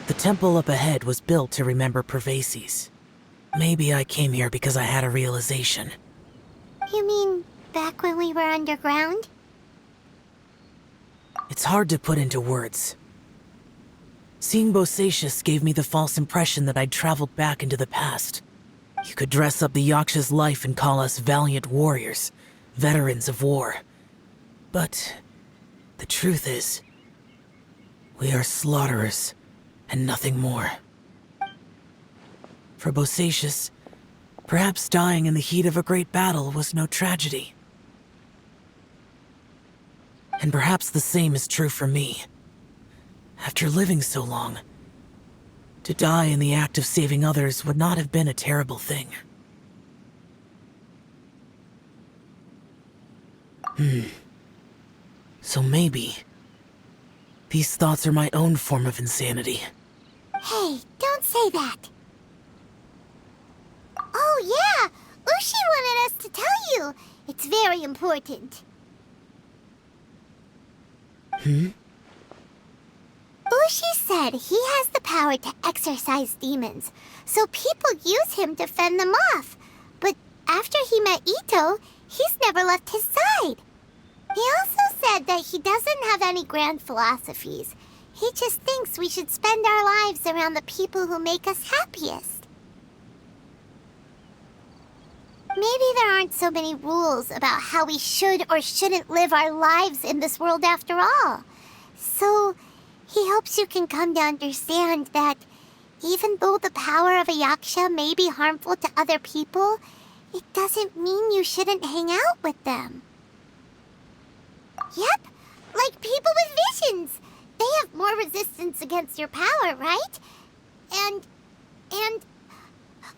The temple up ahead was built to remember Pervases. Maybe I came here because I had a realization. You mean back when we were underground? It's hard to put into words. Seeing Bosacius gave me the false impression that I'd traveled back into the past. You could dress up the Yakshas' life and call us valiant warriors, veterans of war. But the truth is, we are slaughterers and nothing more. For Bosacius, perhaps dying in the heat of a great battle was no tragedy. And perhaps the same is true for me. After living so long, to die in the act of saving others would not have been a terrible thing. So maybe these thoughts are my own form of insanity. Hey, don't say that. Oh yeah, Ushi wanted us to tell you. It's very important. Ushi said he has the power to exorcise demons, so people use him to fend them off. But after he met Ito, he's never left his side. He also said that he doesn't have any grand philosophies. He just thinks we should spend our lives around the people who make us happiest. Maybe there aren't so many rules about how we should or shouldn't live our lives in this world after all. So he hopes you can come to understand that even though the power of a Yaksha may be harmful to other people, it doesn't mean you shouldn't hang out with them. Yep, like people with visions. They have more resistance against your power, right? And...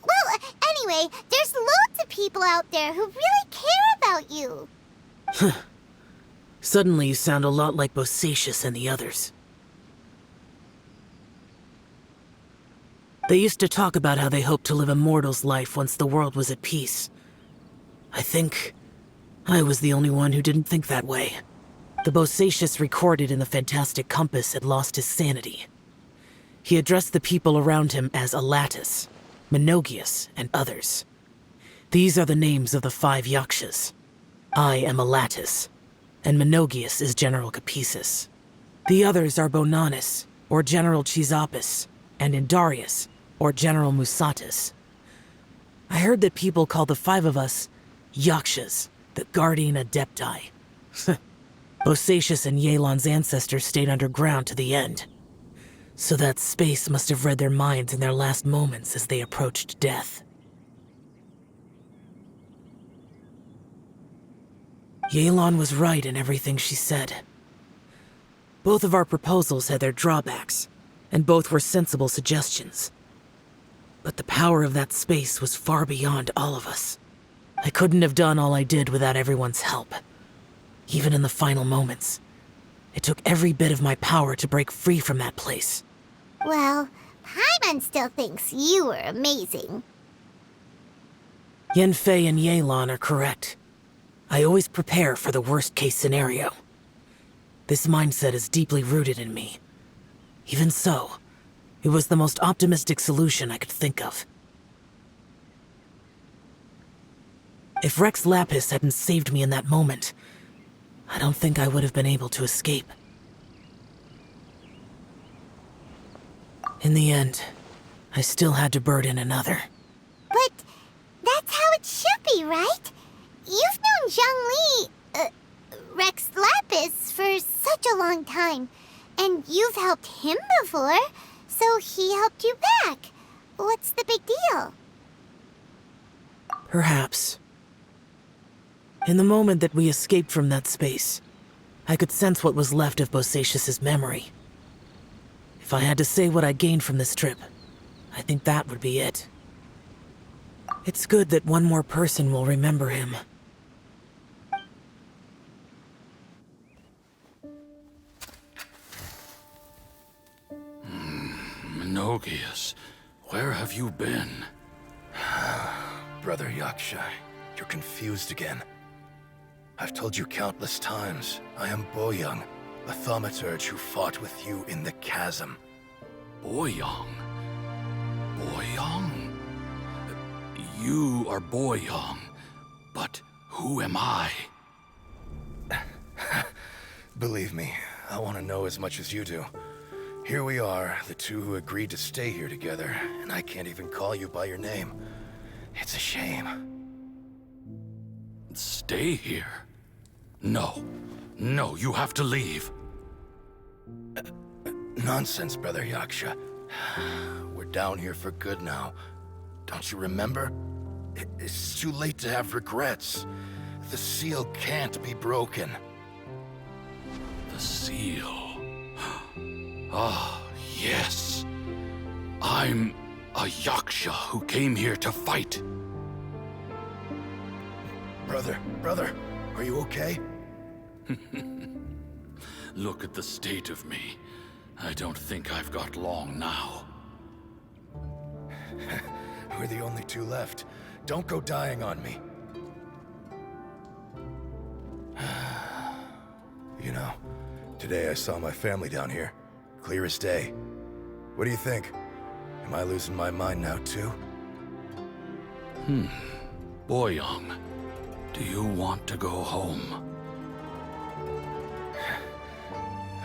Well, anyway, there's loads of people out there who really care about you. Suddenly you sound a lot like Bosacius and the others. They used to talk about how they hoped to live a mortal's life once the world was at peace. I think I was the only one who didn't think that way. The Bosacius recorded in the Fantastic Compass had lost his sanity. He addressed the people around him as Alatus, Menogius, and others. These are the names of the 5 Yakshas. I am Alatus, and Menogius is General Capisis. The others are Bonanis, or General Chisapis, and Indarius, or General Musatus. I heard that people call the 5 of us Yakshas, the Guardian Adepti. Bosacius and Yelan's ancestors stayed underground to the end. So that space must have read their minds in their last moments as they approached death. Yelan was right in everything she said. Both of our proposals had their drawbacks, and both were sensible suggestions. But the power of that space was far beyond all of us. I couldn't have done all I did without everyone's help. Even in the final moments, it took every bit of my power to break free from that place. Well, Paimon still thinks you were amazing. Yanfei and Yelan are correct. I always prepare for the worst-case scenario. This mindset is deeply rooted in me. Even so, it was the most optimistic solution I could think of. If Rex Lapis hadn't saved me in that moment, I don't think I would have been able to escape. In the end, I still had to burden another. But that's how it should be, right? You've known Zhang Li, Rex Lapis, for such a long time. And you've helped him before, so he helped you back. What's the big deal? Perhaps. In the moment that we escaped from that space, I could sense what was left of Bosacius's memory. If I had to say what I gained from this trip, I think that would be it. It's good that one more person will remember him. Menogius, where have you been? Brother Yaksha, you're confused again. I've told you countless times, I am Boyoung, a thaumaturge who fought with you in the Chasm. Boyang? Boyang? You are Boyang, but who am I? Believe me, I want to know as much as you do. Here we are, the two who agreed to stay here together, and I can't even call you by your name. It's a shame. Stay here? No. No, you have to leave. Nonsense, Brother Yaksha. We're down here for good now. Don't you remember? It's too late to have regrets. The seal can't be broken. The seal. Ah, yes. I'm a Yaksha who came here to fight. Brother, are you okay? Look at the state of me. I don't think I've got long now. We're the only two left. Don't go dying on me. You know, today I saw my family down here. Clear as day. What do you think? Am I losing my mind now too? Boyang, do you want to go home?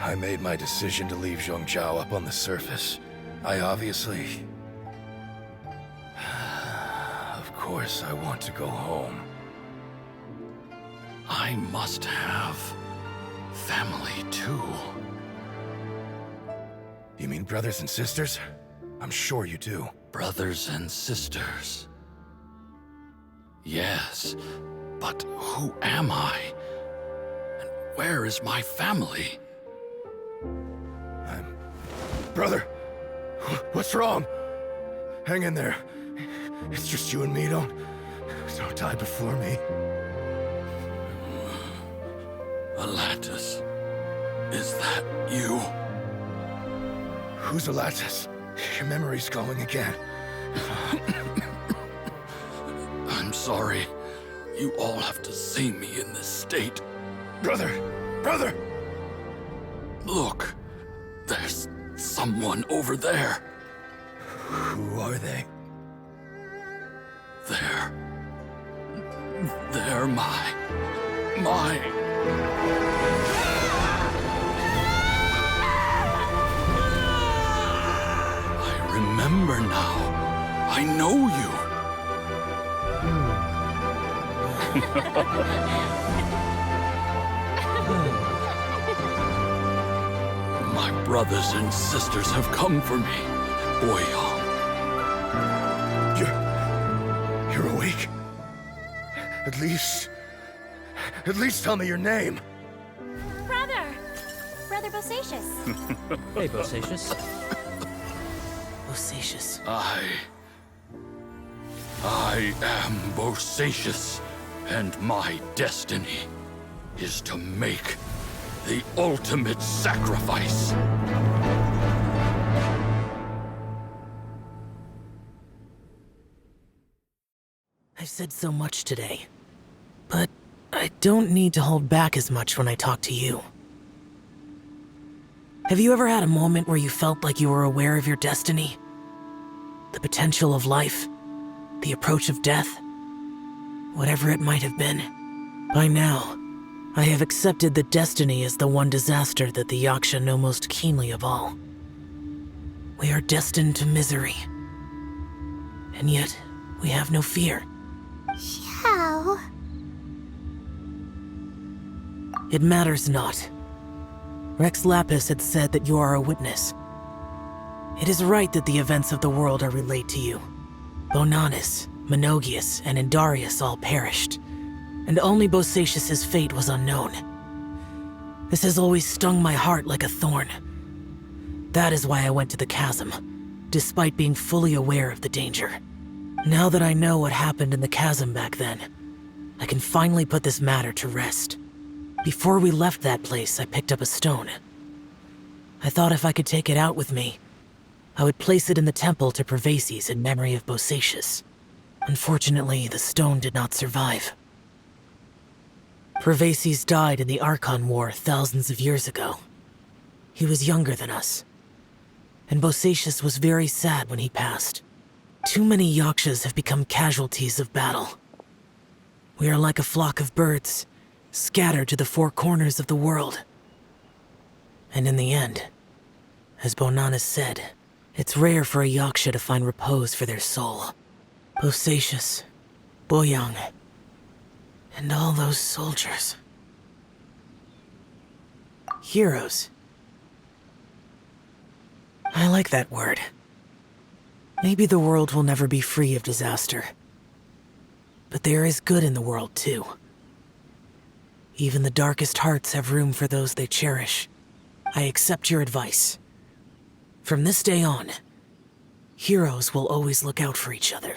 I made my decision to leave Zhongzhao up on the surface. I obviously... Of course I want to go home. I must have family too. You mean brothers and sisters? I'm sure you do. Brothers and sisters. Yes, but who am I? And where is my family? Brother! What's wrong? Hang in there. It's just you and me, don't die before me. Alatus, is that you? Who's Alatus? Your memory's going again. I'm sorry. You all have to see me in this state. Brother! Look, there's someone over there. Who are they? They're my... I remember now. I know you. My brothers and sisters have come for me, Boyang. You're awake? At least tell me your name. Brother Bosacious. Hey, Bosacious. Bosacious. I am Bosacious, and my destiny is to make the ultimate sacrifice. I've said so much today, but I don't need to hold back as much when I talk to you. Have you ever had a moment where you felt like you were aware of your destiny? The potential of life? The approach of death? Whatever it might have been. By now, I have accepted that destiny is the one disaster that the Yaksha know most keenly of all. We are destined to misery. And yet, we have no fear. Xiao. It matters not. Rex Lapis had said that you are a witness. It is right that the events of the world are relayed to you. Bonanis, Menogius, and Indarius all perished, and only Bosacious's fate was unknown. This has always stung my heart like a thorn. That is why I went to the Chasm, despite being fully aware of the danger. Now that I know what happened in the Chasm back then, I can finally put this matter to rest. Before we left that place, I picked up a stone. I thought if I could take it out with me, I would place it in the temple to Pervases in memory of Bosacious. Unfortunately, the stone did not survive. Pervases died in the Archon War thousands of years ago. He was younger than us. and Bosacius was very sad when he passed. Too many Yakshas have become casualties of battle. We are like a flock of birds, scattered to the four corners of the world. And in the end, as Bonanas said, it's rare for a Yaksha to find repose for their soul. Bosacius, Boyang, and all those soldiers. Heroes. I like that word. Maybe the world will never be free of disaster. But there is good in the world, too. Even the darkest hearts have room for those they cherish. I accept your advice. From this day on, heroes will always look out for each other.